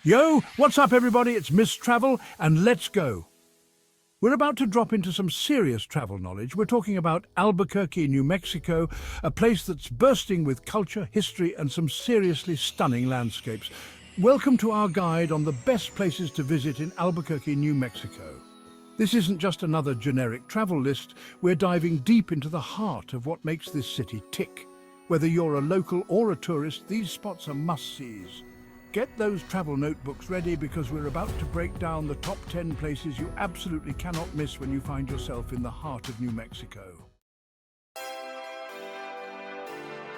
Yo, what's up everybody? It's Miss Travel and let's go. We're about to drop into some serious travel knowledge. We're talking about Albuquerque, New Mexico, a place that's bursting with culture, history and some seriously stunning landscapes. Welcome to our guide on the best places to visit in Albuquerque, New Mexico. This isn't just another generic travel list. We're diving deep into the heart of what makes this city tick. Whether you're a local or a tourist, these spots are must-sees. Get those travel notebooks ready because we're about to break down the top 10 places you absolutely cannot miss when you find yourself in the heart of New Mexico.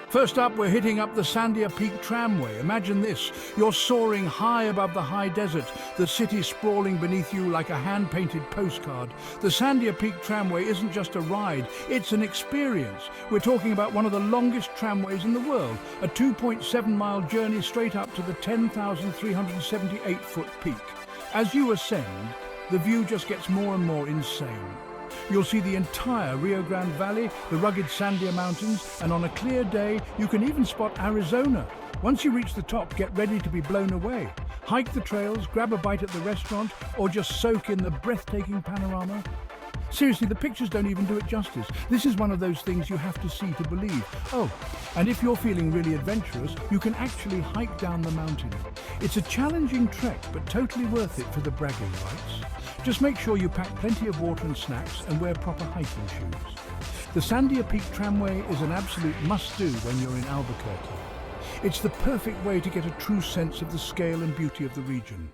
First up, we're hitting up the Sandia Peak Tramway. Imagine this, you're soaring high above the high desert, the city sprawling beneath you like a hand-painted postcard. The Sandia Peak Tramway isn't just a ride, it's an experience. We're talking about one of the longest tramways in the world, a 2.7-mile journey straight up to the 10,378-foot peak. As you ascend, the view just gets more and more insane. You'll see the entire Rio Grande Valley, the rugged Sandia Mountains, and on a clear day, you can even spot Arizona. Once you reach the top, get ready to be blown away. Hike the trails, grab a bite at the restaurant, or just soak in the breathtaking panorama. Seriously, the pictures don't even do it justice. This is one of those things you have to see to believe. Oh, and if you're feeling really adventurous, you can actually hike down the mountain. It's a challenging trek, but totally worth it for the bragging rights. Just make sure you pack plenty of water and snacks and wear proper hiking shoes. The Sandia Peak Tramway is an absolute must-do when you're in Albuquerque. It's the perfect way to get a true sense of the scale and beauty of the region.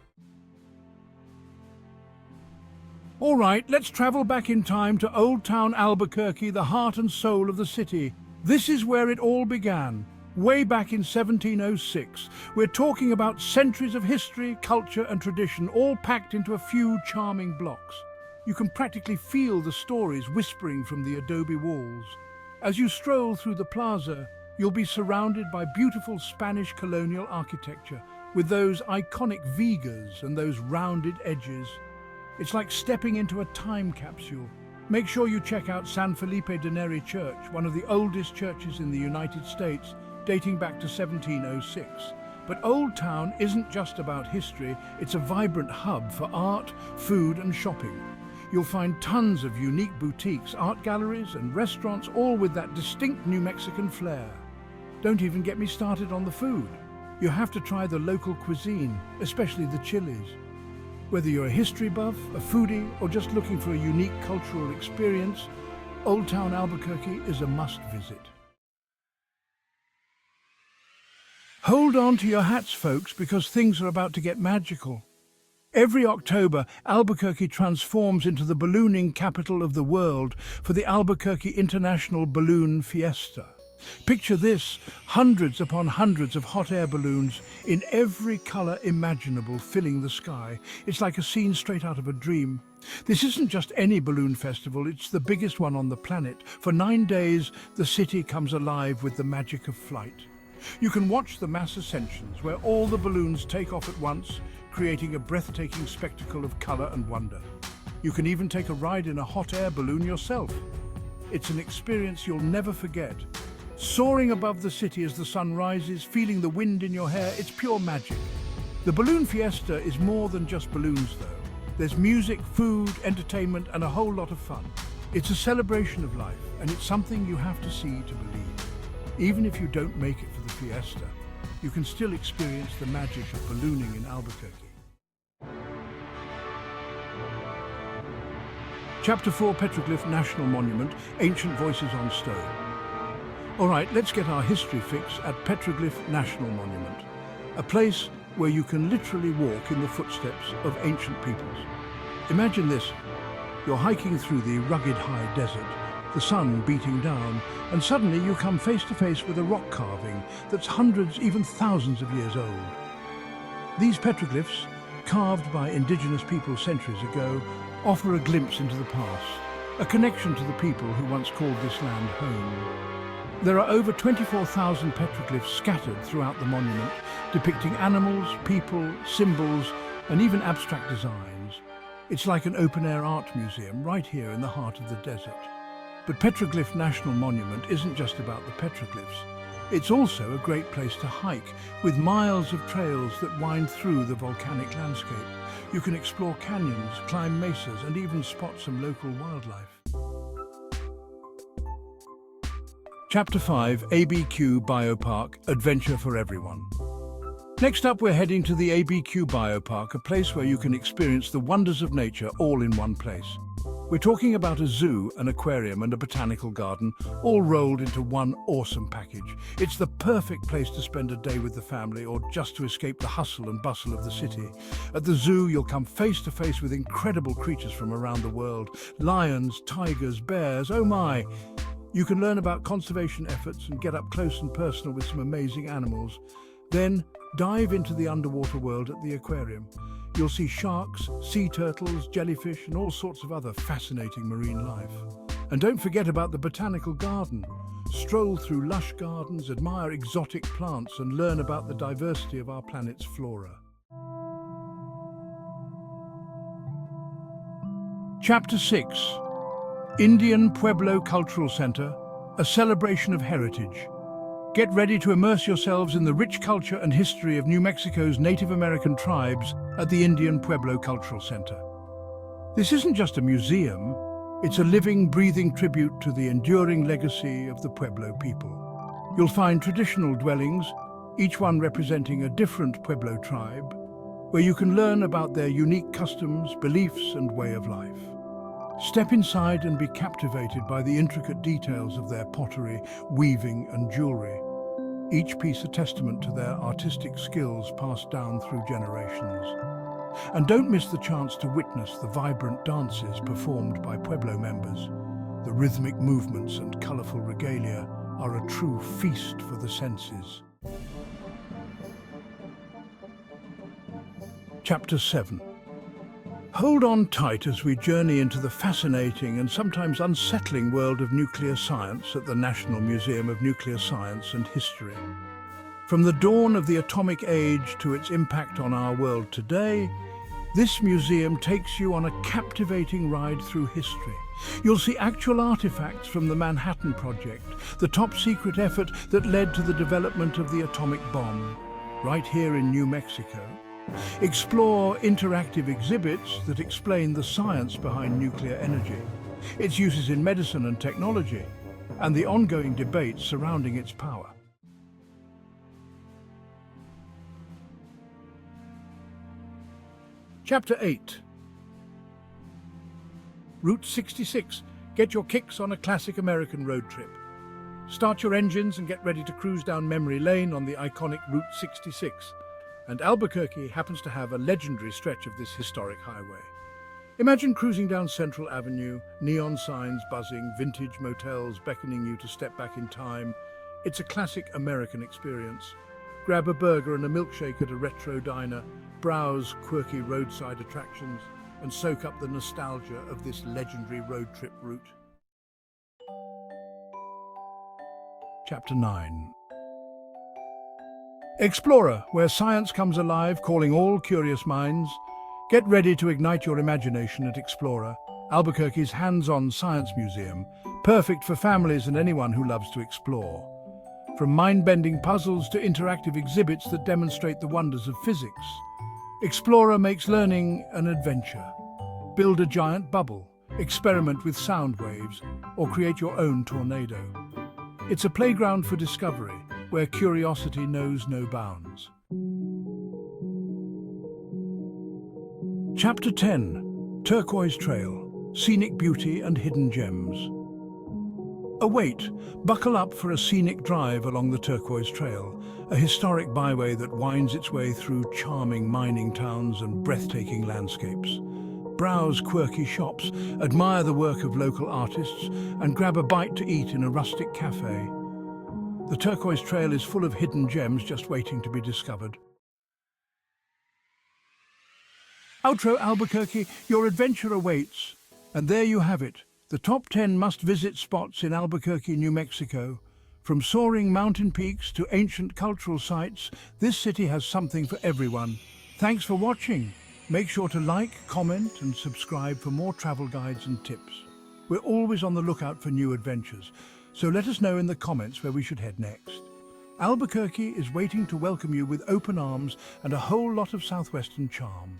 All right, let's travel back in time to Old Town Albuquerque, the heart and soul of the city. This is where it all began. Way back in 1706, we're talking about centuries of history, culture and tradition, all packed into a few charming blocks. You can practically feel the stories whispering from the adobe walls. As you stroll through the plaza, you'll be surrounded by beautiful Spanish colonial architecture, with those iconic vigas and those rounded edges. It's like stepping into a time capsule. Make sure you check out San Felipe de Neri Church, one of the oldest churches in the United States, dating back to 1706. But Old Town isn't just about history, it's a vibrant hub for art, food and shopping. You'll find tons of unique boutiques, art galleries and restaurants, all with that distinct New Mexican flair. Don't even get me started on the food. You have to try the local cuisine, especially the chilies. Whether you're a history buff, a foodie or just looking for a unique cultural experience, Old Town Albuquerque is a must visit. Hold on to your hats, folks, because things are about to get magical. Every October, Albuquerque transforms into the ballooning capital of the world for the Albuquerque International Balloon Fiesta. Picture this, hundreds upon hundreds of hot air balloons in every color imaginable filling the sky. It's like a scene straight out of a dream. This isn't just any balloon festival, it's the biggest one on the planet. For 9 days, the city comes alive with the magic of flight. You can watch the mass ascensions, where all the balloons take off at once, creating a breathtaking spectacle of color and wonder. You can even take a ride in a hot air balloon yourself. It's an experience you'll never forget. Soaring above the city as the sun rises, feeling the wind in your hair, it's pure magic. The Balloon Fiesta is more than just balloons though. There's music, food, entertainment and a whole lot of fun. It's a celebration of life and it's something you have to see to believe. Even if you don't make it for the fiesta, you can still experience the magic of ballooning in Albuquerque. Chapter 4, Petroglyph National Monument, Ancient Voices on Stone. All right, let's get our history fix at Petroglyph National Monument, a place where you can literally walk in the footsteps of ancient peoples. Imagine this, you're hiking through the rugged high desert, the sun beating down, and suddenly you come face to face with a rock carving that's hundreds, even thousands of years old. These petroglyphs, carved by indigenous people centuries ago, offer a glimpse into the past, a connection to the people who once called this land home. There are over 24,000 petroglyphs scattered throughout the monument, depicting animals, people, symbols, and even abstract designs. It's like an open-air art museum right here in the heart of the desert. But Petroglyph National Monument isn't just about the petroglyphs. It's also a great place to hike, with miles of trails that wind through the volcanic landscape. You can explore canyons, climb mesas, and even spot some local wildlife. Chapter 5, ABQ Biopark, Adventure for Everyone. Next up, we're heading to the ABQ Biopark, a place where you can experience the wonders of nature all in one place. We're talking about a zoo, an aquarium, and a botanical garden, all rolled into one awesome package. It's the perfect place to spend a day with the family or just to escape the hustle and bustle of the city. At the zoo, you'll come face to face with incredible creatures from around the world. Lions, tigers, bears, oh my! You can learn about conservation efforts and get up close and personal with some amazing animals. Then, dive into the underwater world at the aquarium. You'll see sharks, sea turtles, jellyfish, and all sorts of other fascinating marine life. And don't forget about the botanical garden. Stroll through lush gardens, admire exotic plants, and learn about the diversity of our planet's flora. Chapter 6. Indian Pueblo Cultural Center, a celebration of heritage. Get ready to immerse yourselves in the rich culture and history of New Mexico's Native American tribes at the Indian Pueblo Cultural Center. This isn't just a museum, it's a living, breathing tribute to the enduring legacy of the Pueblo people. You'll find traditional dwellings, each one representing a different Pueblo tribe, where you can learn about their unique customs, beliefs, and way of life. Step inside and be captivated by the intricate details of their pottery, weaving, and jewelry. Each piece a testament to their artistic skills passed down through generations. And don't miss the chance to witness the vibrant dances performed by Pueblo members. The rhythmic movements and colorful regalia are a true feast for the senses. Chapter 7. Hold on tight as we journey into the fascinating and sometimes unsettling world of nuclear science at the National Museum of Nuclear Science and History. From the dawn of the atomic age to its impact on our world today, this museum takes you on a captivating ride through history. You'll see actual artifacts from the Manhattan Project, the top-secret effort that led to the development of the atomic bomb, right here in New Mexico. Explore interactive exhibits that explain the science behind nuclear energy, its uses in medicine and technology, and the ongoing debates surrounding its power. Chapter 8. Route 66. Get your kicks on a classic American road trip. Start your engines and get ready to cruise down memory lane on the iconic Route 66. And Albuquerque happens to have a legendary stretch of this historic highway. Imagine cruising down Central Avenue, neon signs buzzing, vintage motels beckoning you to step back in time. It's a classic American experience. Grab a burger and a milkshake at a retro diner, browse quirky roadside attractions, and soak up the nostalgia of this legendary road trip route. Chapter 9. Explorer, where science comes alive, calling all curious minds. Get ready to ignite your imagination at Explorer, Albuquerque's hands-on science museum, perfect for families and anyone who loves to explore. From mind-bending puzzles to interactive exhibits that demonstrate the wonders of physics, Explorer makes learning an adventure. Build a giant bubble, experiment with sound waves, or create your own tornado. It's a playground for discovery, where curiosity knows no bounds. Chapter 10. Turquoise Trail, Scenic Beauty and Hidden Gems. Await, buckle up for a scenic drive along the Turquoise Trail, a historic byway that winds its way through charming mining towns and breathtaking landscapes. Browse quirky shops, admire the work of local artists, and grab a bite to eat in a rustic cafe. The Turquoise Trail is full of hidden gems just waiting to be discovered. Outro Albuquerque, your adventure awaits. And there you have it, the top 10 must-visit spots in Albuquerque, New Mexico. From soaring mountain peaks to ancient cultural sites, this city has something for everyone. Thanks for watching. Make sure to like, comment, and subscribe for more travel guides and tips. We're always on the lookout for new adventures, so let us know in the comments where we should head next. Albuquerque is waiting to welcome you with open arms and a whole lot of southwestern charm.